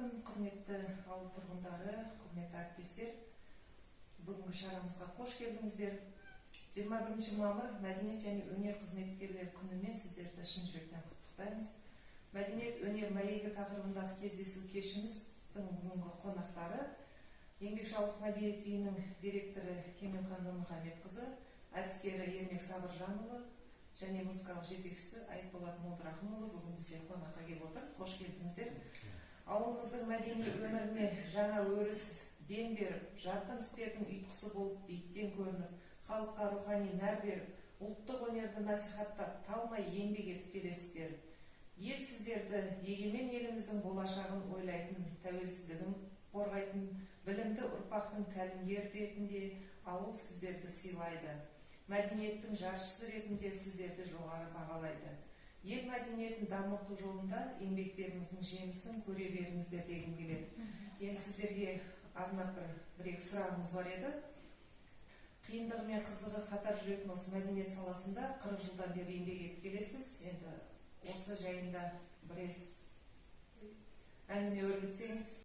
күн, құрметті ауыл тұрғындары, құрметті әріптестер. Бүгінгі шарамызға қош келдіңіздер. 21 мамыр мәдениет және өнер қызметкерлері күнімен сіздерді шын жүректен құттықтаймыз. Мәдениет өнер мәйегі тақырыбындағы кездесу кешіміздің бүгінгі қонақтары еңбекшілдік мәдениет үйінің директоры Кемелхан Нұрмұхамедқызы, әдіскері Ермек Сабыржанұлы және музыкалық жетекшісі Айтболат Молдырахымұлы бүгін бізге қонаққа келіп отыр. Қош келдіңіздер. Ауылымыздың мәдени өміріне жаңа өріс дем беріп, жарқын істердің ұйытқысы болып биіктен көрініп, халыққа рухани нәр беріп, ұлттық өнерді насихаттап, талмай еңбек етіп келесіздер. Ел сіздерді егемен еліміздің болашағын ойлайтын, тәуелсіздігін қорғайтын, білімді ұрпақтың тәлімгер ретінде ауыл сіздерді сыйлайды. Мәдениеттің жаршысы ретінде сіздерді жоғары бағалайды. Ел мәдениетін дамыту жолында еңбектеріңіздің жемісін көре беріңіздер дегім келеді. Енді сіздерге арнап бір-екі сұрағымыз бар еді. Қиындығы мен қызығы қатар жүретін осы мәдениет саласында 40 жылдан бері еңбек етіп келесіз. Енді осы жайында біраз әңгіме өрбітсеңіз.